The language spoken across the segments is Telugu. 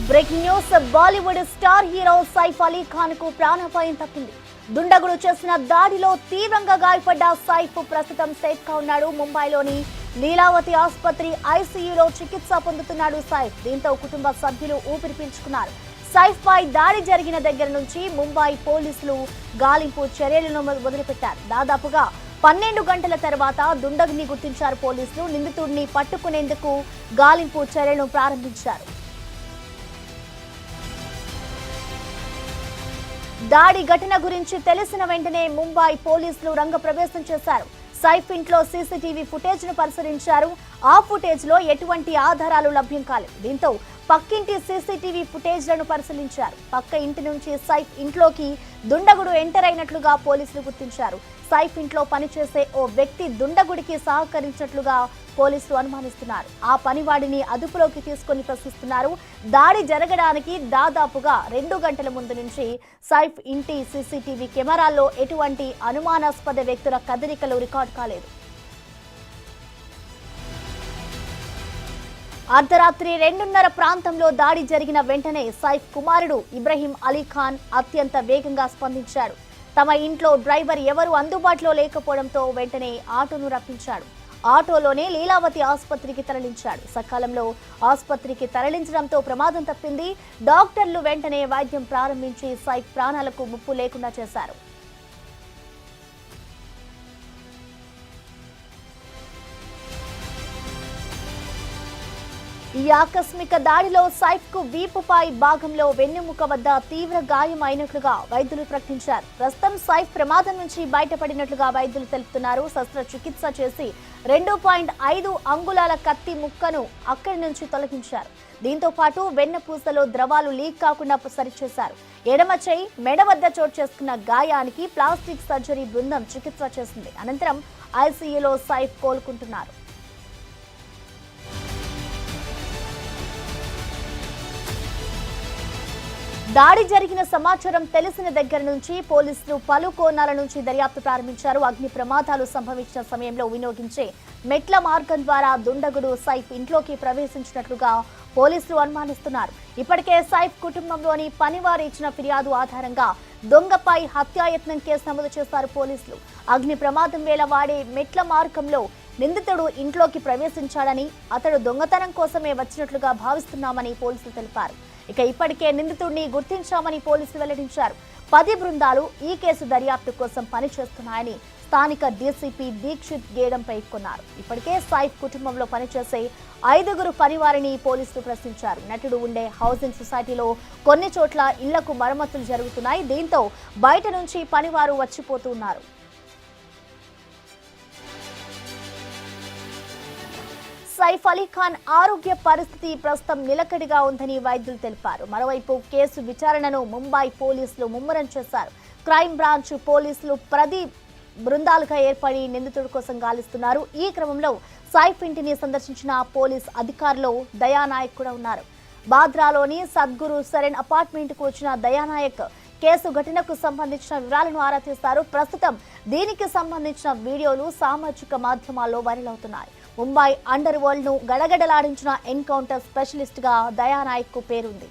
Breaking news Bollywood star hero Saif Ali Khan కు ప్రాణాపాయం తప్పింది. దుండగుడు చేసిన దాడిలో తీవ్రంగా గాయపడ్డ సైఫ్ ప్రస్తుతం సేఫ్ గా ఉన్నాడు. ముంబైలోని లీలావతి ఆసుపత్రి ఐసీయూలో చికిత్స పొందుతున్నాడు సైఫ్. దీంతో కుటుంబ సభ్యులు ఊపిరి పీల్చుకున్నారు. సైఫ్ పై దాడి జరిగిన దగ్గర నుంచి ముంబై పోలీసులు గాలింపు చర్యలను మొదలుపెట్టారు. దాదాపుగా 12 గంటల తర్వాత దుండగుని గుర్తించారు పోలీసులు. నిందితుడిని పట్టుకునేందుకు గాలింపు చర్యలను ప్రారంభించారు. దాడి ఘటన గురించి తెలిసిన వెంటనే ముంబై పోలీసులు రంగప్రవేశం చేశారు. సైఫ్ ఇంట్లో సీసీటీవీ ఫుటేజ్ ను పరిశీలించారు. ఆ ఫుటేజ్ లో ఎటువంటి ఆధారాలు లభ్యం కాలేదు. దీంతో పక్కింటి సీసీటీవీ ఫుటేజ్ లను పరిశీలించారు. పక్క ఇంటి నుంచి సైఫ్ ఇంట్లోకి దుండగుడు ఎంటర్ అయినట్లుగా పోలీసులు గుర్తించారు. సైఫ్ ఇంట్లో పనిచేసే ఓ వ్యక్తి దుండగుడికి సహకరించినట్లుగా పోలీసులు అనుమానిస్తున్నారు. ఆ పనివాడిని అదుపులోకి తీసుకొని ప్రశ్నిస్తున్నారు. దాడి జరగడానికి దాదాపుగా 2 గంటల ముందు నుంచి సైఫ్ ఇంటి సీసీటీవీ కెమెరాల్లో ఎటువంటి అనుమానాస్పద వ్యక్తుల కదలికలు రికార్డు కాలేదు. అర్ధరాత్రి 2:30 ప్రాంతంలో దాడి జరిగిన వెంటనే సైఫ్ కుమారుడు ఇబ్రహీం అలీ ఖాన్ అత్యంత వేగంగా స్పందించాడు. తమ ఇంట్లో డ్రైవర్ ఎవరు అందుబాటులో లేకపోవడంతో వెంటనే ఆటోను రప్పించాడు. ఆటోలోనే లీలావతి ఆసుపత్రికి తరలించాడు. సకాలంలో ఆసుపత్రికి తరలించడంతో ప్రమాదం తప్పింది. డాక్టర్లు వెంటనే వైద్యం ప్రారంభించి సైఫ్ ప్రాణాలకు ముప్పు లేకుండా చేశారు. ఈ ఆకస్మిక దాడిలో సైఫ్ కు వీపుపై భాగంలో వెన్నెముక వద్ద తీవ్ర గాయం అయినట్లుగా వైద్యులు ప్రకటించారు. ప్రస్తుతం సైఫ్ ప్రమాదం నుంచి బయటపడినట్లుగా వైద్యులు తెలుపుతున్నారు. శస్త్రచికిత్స చేసి 2.5 అంగుళాల కత్తి ముక్కను అక్కడి నుంచి తొలగించారు. దీంతో పాటు వెన్నపూసలో ద్రవాలు లీక్ కాకుండా సరిచేశారు. ఎడమ చెయ్యి మెడ వద్ద చోటు చేసుకున్న గాయానికి ప్లాస్టిక్ సర్జరీ బృందం చికిత్స చేసింది. అనంతరం ఐసీయూలో సైఫ్ కోలుకుంటున్నారు. దాడి జరిగిన సమాచారం తెలిసిన దగ్గర నుంచి పోలీసులు పలు కోణాల నుంచి దర్యాప్తు ప్రారంభించారు. అగ్ని ప్రమాదాలు సంభవించిన సమయంలో వినియోగించే మెట్ల మార్గం ద్వారా దుండగుడు సైఫ్ ఇంట్లోకి ప్రవేశించినట్లుగా పోలీసులు అనుమానిస్తున్నారు. ఇప్పటికే సైఫ్ కుటుంబంలోని పనివారు ఇచ్చిన ఫిర్యాదు ఆధారంగా దొంగపై హత్యాయత్నం కేసు నమోదు చేశారు పోలీసులు. అగ్ని ప్రమాదం వేళ వాడే మెట్ల మార్గంలో నిందితుడు ఇంట్లోకి ప్రవేశించాడని, అతడు దొంగతనం కోసమే వచ్చినట్లుగా భావిస్తున్నామని పోలీసులు తెలిపారు. ఇక ఇప్పటికే నిందితుడిని గుర్తించామని పోలీసులు వెల్లడించారు. 10 బృందాలు ఈ కేసు దర్యాప్తు కోసం పనిచేస్తున్నాయని స్థానిక డీసీపీ దీక్షిత్ గేడం పేర్కొన్నారు. ఇప్పటికే సైఫ్ కుటుంబంలో పనిచేసే 5గురు పనివారిని పోలీసులు ప్రశ్నించారు. నటుడు ఉండే హౌసింగ్ సొసైటీలో కొన్ని చోట్ల ఇళ్లకు మరమ్మతులు జరుగుతున్నాయి. దీంతో బయట నుంచి పనివారు వచ్చిపోతున్నారు. సైఫ్ అలీ ఖాన్ ఆరోగ్య పరిస్థితి ప్రస్తుతం నిలకడగా ఉందని వైద్యులు తెలిపారు. మరోవైపు కేసు విచారణను ముంబై పోలీసులు ముమ్మరం చేశారు. క్రైమ్ బ్రాంచ్ పోలీసులు 10 బృందాలుగా ఏర్పడి నిందితుడి కోసం గాలిస్తున్నారు. ఈ క్రమంలో సైఫ్ ఇంటిని సందర్శించిన పోలీస్ అధికారులు దయానాయక్ కూడా ఉన్నారు. బాద్రాలోని సద్గురు సరెన్ అపార్ట్మెంట్ కు వచ్చిన దయానాయక్ కేసు ఘటనకు సంబంధించిన వివరాలను ఆరా తీస్తారు. ప్రస్తుతం దీనికి సంబంధించిన వీడియోలు సామాజిక మాధ్యమాల్లో వైరల్ అవుతున్నాయి. ముంబై అండర్ వరల్డ్ ను గడగడలాడించిన ఎన్కౌంటర్ స్పెషలిస్ట్ గా దయానాయక్ కు పేరుంది.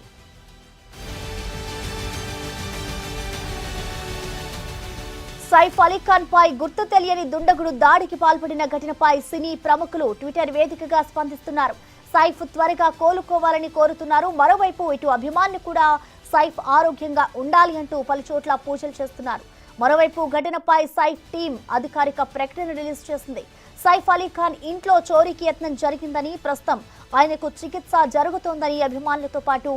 సైఫ్ అలీ ఖాన్ పై గుర్తు తెలియని దుండగుడు దాడికి పాల్పడిన ఘటనపై సినీ ప్రముఖులు ట్విట్టర్ వేదికగా స్పందిస్తున్నారు. సైఫ్ త్వరగా కోలుకోవాలని కోరుతున్నారు. మరోవైపు ఇటు అభిమానులు కూడా సైఫ్ ఆరోగ్యంగా ఉండాలి అంటూ పలుచోట్ల పూజలు చేస్తున్నారు. మరోవైపు ఘటనపై సైఫ్ టీం అధికారిక ప్రకటన రిలీజ్ చేసింది. సైఫ్ అలీ ఖాన్ ఇంట్లో చోరీకి యత్నం జరిగిందని, ప్రస్తుతం ఆయనకు చికిత్స జరుగుతోందని అభిమానులతో పాటు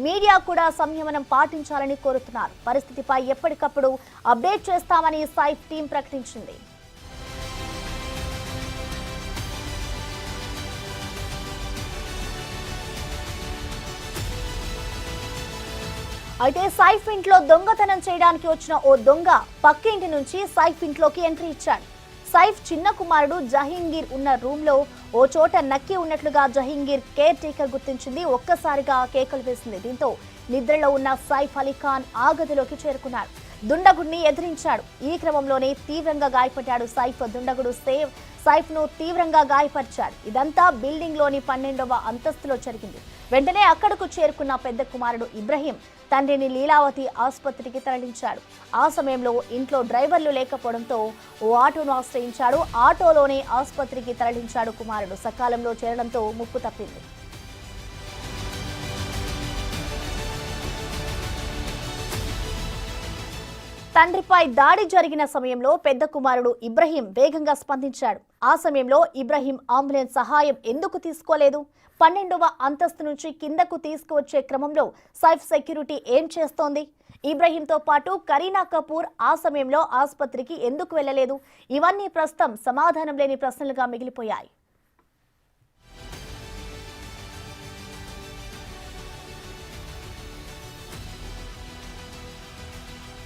మీడియా కూడా సంయమనం పాటించాలని కోరుతున్నారు. పరిస్థితిపై ఎప్పటికప్పుడు అప్డేట్ చేస్తామని సైఫ్ టీం ప్రకటించింది. అయితే సైఫ్ ఇంట్లో దొంగతనం చేయడానికి వచ్చిన ఓ దొంగ పక్కింటి నుంచి సైఫ్ ఇంట్లోకి ఎంట్రీ ఇచ్చాడు. సైఫ్ చిన్న కుమారుడు జహీంగీర్ ఉన్న రూమ్ లో ఓ చోట నక్కి ఉన్నట్లుగా జహీంగీర్ కేర్ టేకర్ గుర్తించింది. ఒక్కసారిగా కేకలు వేసింది. దీంతో నిద్రలో ఉన్న సైఫ్ అలీ ఖాన్ ఆ గదిలోకి చేరుకున్నాడు. దుండగుడిని ఎదిరించాడు. ఈ క్రమంలోనే తీవ్రంగా గాయపడ్డాడు సైఫ్. దుండగుడు సైఫ్ ను తీవ్రంగా గాయపరిచాడు. ఇదంతా బిల్డింగ్ లోని 12వ అంతస్తులో జరిగింది. వెంటనే అక్కడకు చేరుకున్న పెద్ద కుమారుడు ఇబ్రహీం తండ్రిని లీలావతి ఆసుపత్రికి తరలించాడు. ఆ సమయంలో ఇంట్లో డ్రైవర్లు లేకపోవడంతో ఓ ఆటోను ఆశ్రయించాడు. ఆటోలోనే ఆసుపత్రికి తరలించాడు కుమారుడు. సకాలంలో చేరడంతో ముప్పు తప్పింది. తండ్రిపై దాడి జరిగిన సమయంలో పెద్ద కుమారుడు ఇబ్రహీం వేగంగా స్పందించాడు. ఆ సమయంలో ఇబ్రహీం అంబులెన్స్ సహాయం ఎందుకు తీసుకోలేదు? 12వ అంతస్తు నుంచి కిందకు తీసుకువచ్చే క్రమంలో సైఫ్ సెక్యూరిటీ ఏం చేస్తోంది? ఇబ్రహీంతో పాటు కరీనా కపూర్ ఆ సమయంలో ఆసుపత్రికి ఎందుకు వెళ్లలేదు? ఇవన్నీ ప్రస్తుతం సమాధానం లేని ప్రశ్నలుగా మిగిలిపోయాయి.